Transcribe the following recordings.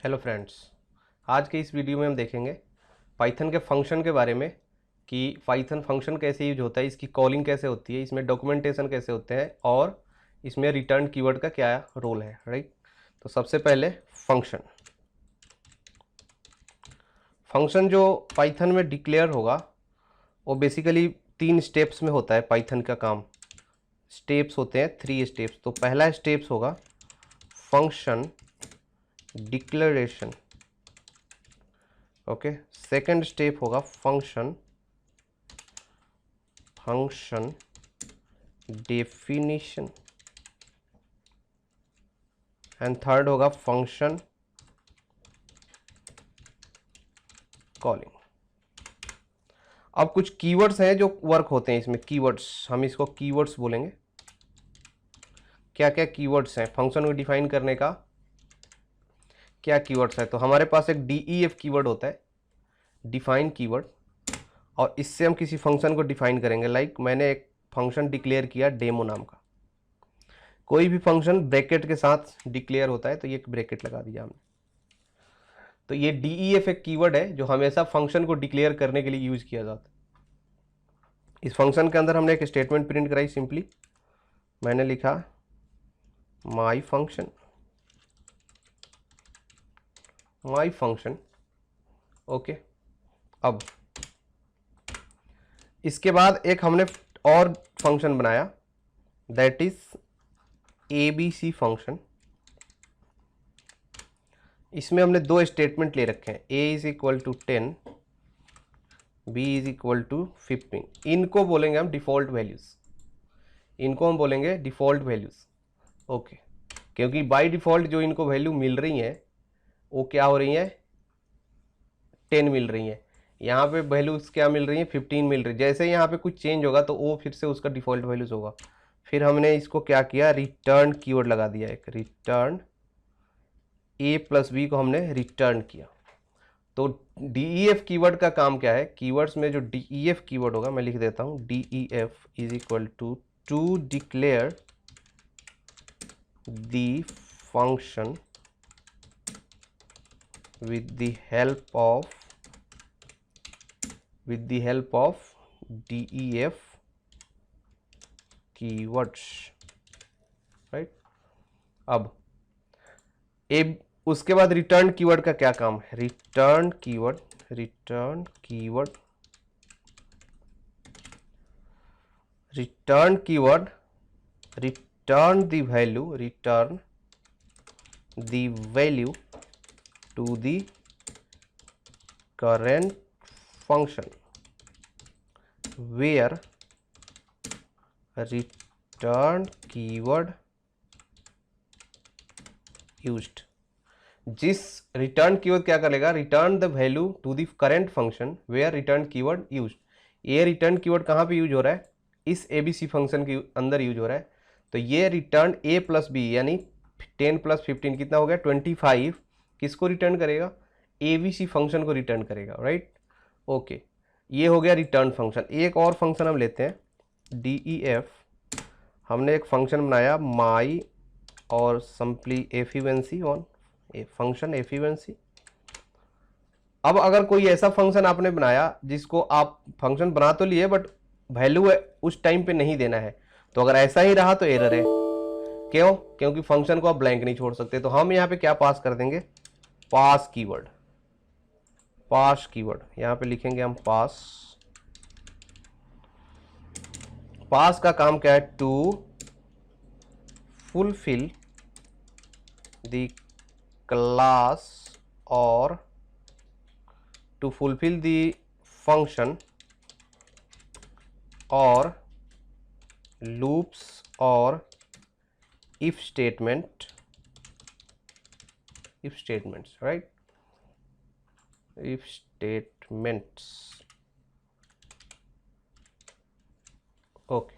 Hello friends, आज के इस वीडियो में हम देखेंगे पाइथन के फंक्शन के बारे में कि पाइथन फंक्शन कैसे यूज होता है, इसकी कॉलिंग कैसे होती है, इसमें डॉक्यूमेंटेशन कैसे होते हैं और इसमें रिटर्न कीवर्ड का क्या रोल है। राइट, तो सबसे पहले फंक्शन फंक्शन जो पाइथन में डिक्लेयर होगा वो बेसिकली 3 स्टेप्स में होता है। पाइथन का काम स्टेप्स होते हैं, 3 स्टेप्स। तो पहला स्टेप्स होगा function declaration, okay. Second step होगा फंक्शन डेफिनेशन एंड थर्ड होगा फंक्शन कॉलिंग। अब कुछ कीवर्ड्स हैं जो वर्क होते हैं इसमें, कीवर्ड्स, हम इसको कीवर्ड्स बोलेंगे। क्या क्या कीवर्ड्स हैं फंक्शन को डिफाइन करने का, क्या कीवर्ड्स है? तो हमारे पास एक डीईएफ कीवर्ड होता है, डिफाइन कीवर्ड, और इससे हम किसी फंक्शन को डिफाइन करेंगे। लाइक मैंने एक फंक्शन डिक्लेयर किया डेमो नाम का। कोई भी फंक्शन ब्रैकेट के साथ डिक्लेयर होता है तो ये एक ब्रैकेट लगा दिया हमने। तो ये डीईएफ एक कीवर्ड है जो हमेशा फंक्शन को डिक्लेयर करने के लिए यूज किया जाता है। इस फंक्शन के अंदर हमने एक स्टेटमेंट प्रिंट कराई। सिंपली मैंने लिखा माई फंक्शन, ओके। अब इसके बाद एक हमने और फंक्शन बनाया, दैट इज एबीसी फंक्शन। इसमें हमने 2 स्टेटमेंट ले रखे हैं, a is equal to 10, b is equal to 15। इनको बोलेंगे हम डिफॉल्ट वैल्यूज, इनको हम बोलेंगे डिफॉल्ट वैल्यूज, ओके। क्योंकि बाय डिफॉल्ट जो इनको वैल्यू मिल रही हैं वो क्या हो रही हैं, 10 मिल रही हैं। यहाँ पे वैल्यूज क्या मिल रही हैं, 15 मिल रही है। जैसे यहाँ पे कुछ चेंज होगा तो वो फिर से उसका डिफॉल्ट वैल्यूज होगा। फिर हमने इसको क्या किया, रिटर्न कीवर्ड लगा दिया, एक रिटर्न a प्लस बी को हमने रिटर्न किया। तो डीईएफ कीवर्ड का काम क्या है, कीवर्ड्स में जो डीईएफ कीवर्ड होगा मैं लिख देता हूं, DEF is equal to declare the function with the help of def keywords, right. अब उसके बाद रिटर्न कीवर्ड का क्या काम है, return keyword return the value to the current function where return keyword used। जिस रिटर्न कीवर्ड क्या करेगा, return the value to the current function where return keyword used. ये रिटर्न कीवर्ड कहाँ पे यूज हो रहा है, इस एबीसी फंक्शन के अंदर यूज हो रहा है। तो ये रिटर्न a प्लस बी यानी 10 प्लस 15 कितना हो गया, 25, किसको रिटर्न करेगा, एबीसी फंक्शन को रिटर्न करेगा, राइट, ओके। ये हो गया रिटर्न फंक्शन। एक और फंक्शन हम लेते हैं, डीईएफ। हमने एक फंक्शन बनाया माई और सिंपली एफिवेंसी ऑन फंक्शन एफिवेंसी। अब अगर कोई ऐसा फंक्शन आपने बनाया जिसको आप फंक्शन बना तो लिए बट वैल्यू उस टाइम पे नहीं देना है, तो अगर ऐसा ही रहा तो एरर है। क्यों? क्योंकि फंक्शन को आप ब्लैंक नहीं छोड़ सकते। तो हम यहाँ पे क्या पास कर देंगे, पास कीवर्ड यहाँ पे लिखेंगे हम पास का काम क्या है, टू फुलफिल द क्लास और टू फुलफिल द फंक्शन और लूप्स और if statements, right, if statements, okay.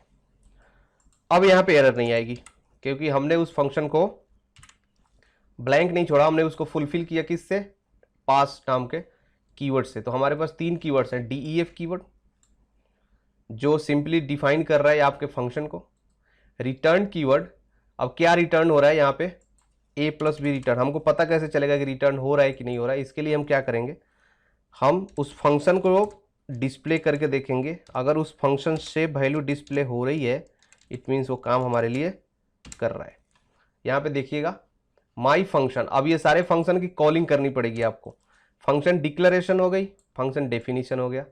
अब यहां पे एरर नहीं आएगी क्योंकि हमने उस फंक्शन को ब्लैंक नहीं छोड़ा, हमने उसको फुलफिल किया किससे, पास नाम के कीवर्ड से। तो हमारे पास 3 कीवर्ड्स हैं, डीईएफ कीवर्ड जो सिंपली डिफाइन कर रहा है आपके फंक्शन को, रिटर्न कीवर्ड, अब क्या रिटर्न हो रहा है यहाँ पे, ए प्लस बी रिटर्न। हमको पता कैसे चलेगा कि रिटर्न हो रहा है कि नहीं हो रहा है? इसके लिए हम क्या करेंगे, हम उस फंक्शन को डिस्प्ले करके देखेंगे। अगर उस फंक्शन से वैल्यू डिस्प्ले हो रही है, इट मीन्स वो काम हमारे लिए कर रहा है। यहाँ पे देखिएगा माई फंक्शन, अब ये सारे फंक्शन की कॉलिंग करनी पड़ेगी आपको। फंक्शन डिक्लेरेशन हो गई, फंक्शन डेफिनेशन हो गया,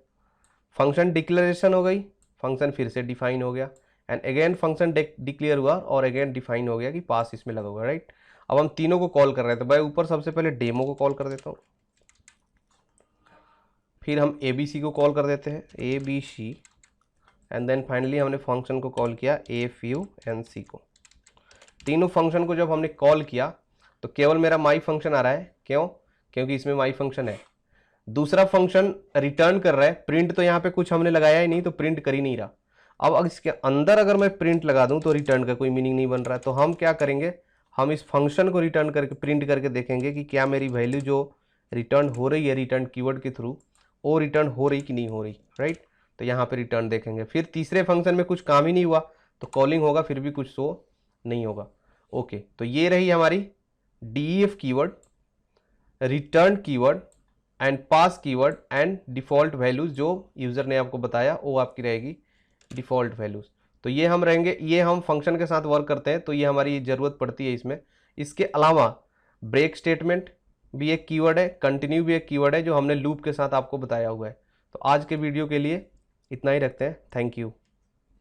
फंक्शन डिक्लेरेशन हो गई, फंक्शन फिर से डिफाइन हो गया, एंड अगेन फंक्शन डिक्लेयर हुआ और अगेन डिफाइन हो गया कि पास इसमें लगा होगा, राइट। अब हम तीनों को कॉल कर रहे थे। भाई ऊपर सबसे पहले डेमो को कॉल कर देता हूँ, फिर हम ABC को कॉल कर देते हैं, ABC, एंड देन फाइनली हमने फंक्शन को कॉल किया FUNC को। तीनों फंक्शन को जब हमने कॉल किया तो केवल मेरा माई फंक्शन आ रहा है। क्यों? क्योंकि इसमें माई फंक्शन है। दूसरा फंक्शन रिटर्न कर रहा है, प्रिंट तो यहाँ पे कुछ हमने लगाया ही नहीं, तो प्रिंट कर ही नहीं रहा। अब इसके अंदर अगर मैं प्रिंट लगा दूं तो रिटर्न का कोई मीनिंग नहीं बन रहा है। तो हम क्या करेंगे, हम इस फंक्शन को रिटर्न करके प्रिंट करके देखेंगे कि क्या मेरी वैल्यू जो रिटर्न हो रही है रिटर्न कीवर्ड के थ्रू, वो रिटर्न हो रही कि नहीं हो रही, राइट। तो यहाँ पे रिटर्न देखेंगे। फिर तीसरे फंक्शन में कुछ काम ही नहीं हुआ तो कॉलिंग होगा, फिर भी कुछ शो नहीं होगा। ओके, तो ये रही हमारी DEF keyword, return keyword and pass keyword and default values जो यूजर ने आपको बताया वो आपकी रहेगी डिफॉल्ट वैल्यूज। तो ये हम रहेंगे, ये हम फंक्शन के साथ वर्क करते हैं तो ये हमारी ज़रूरत पड़ती है इसमें। इसके अलावा ब्रेक स्टेटमेंट भी एक कीवर्ड है, कंटिन्यू भी एक कीवर्ड है जो हमने लूप के साथ आपको बताया हुआ है। तो आज के वीडियो के लिए इतना ही रखते हैं। Thank you.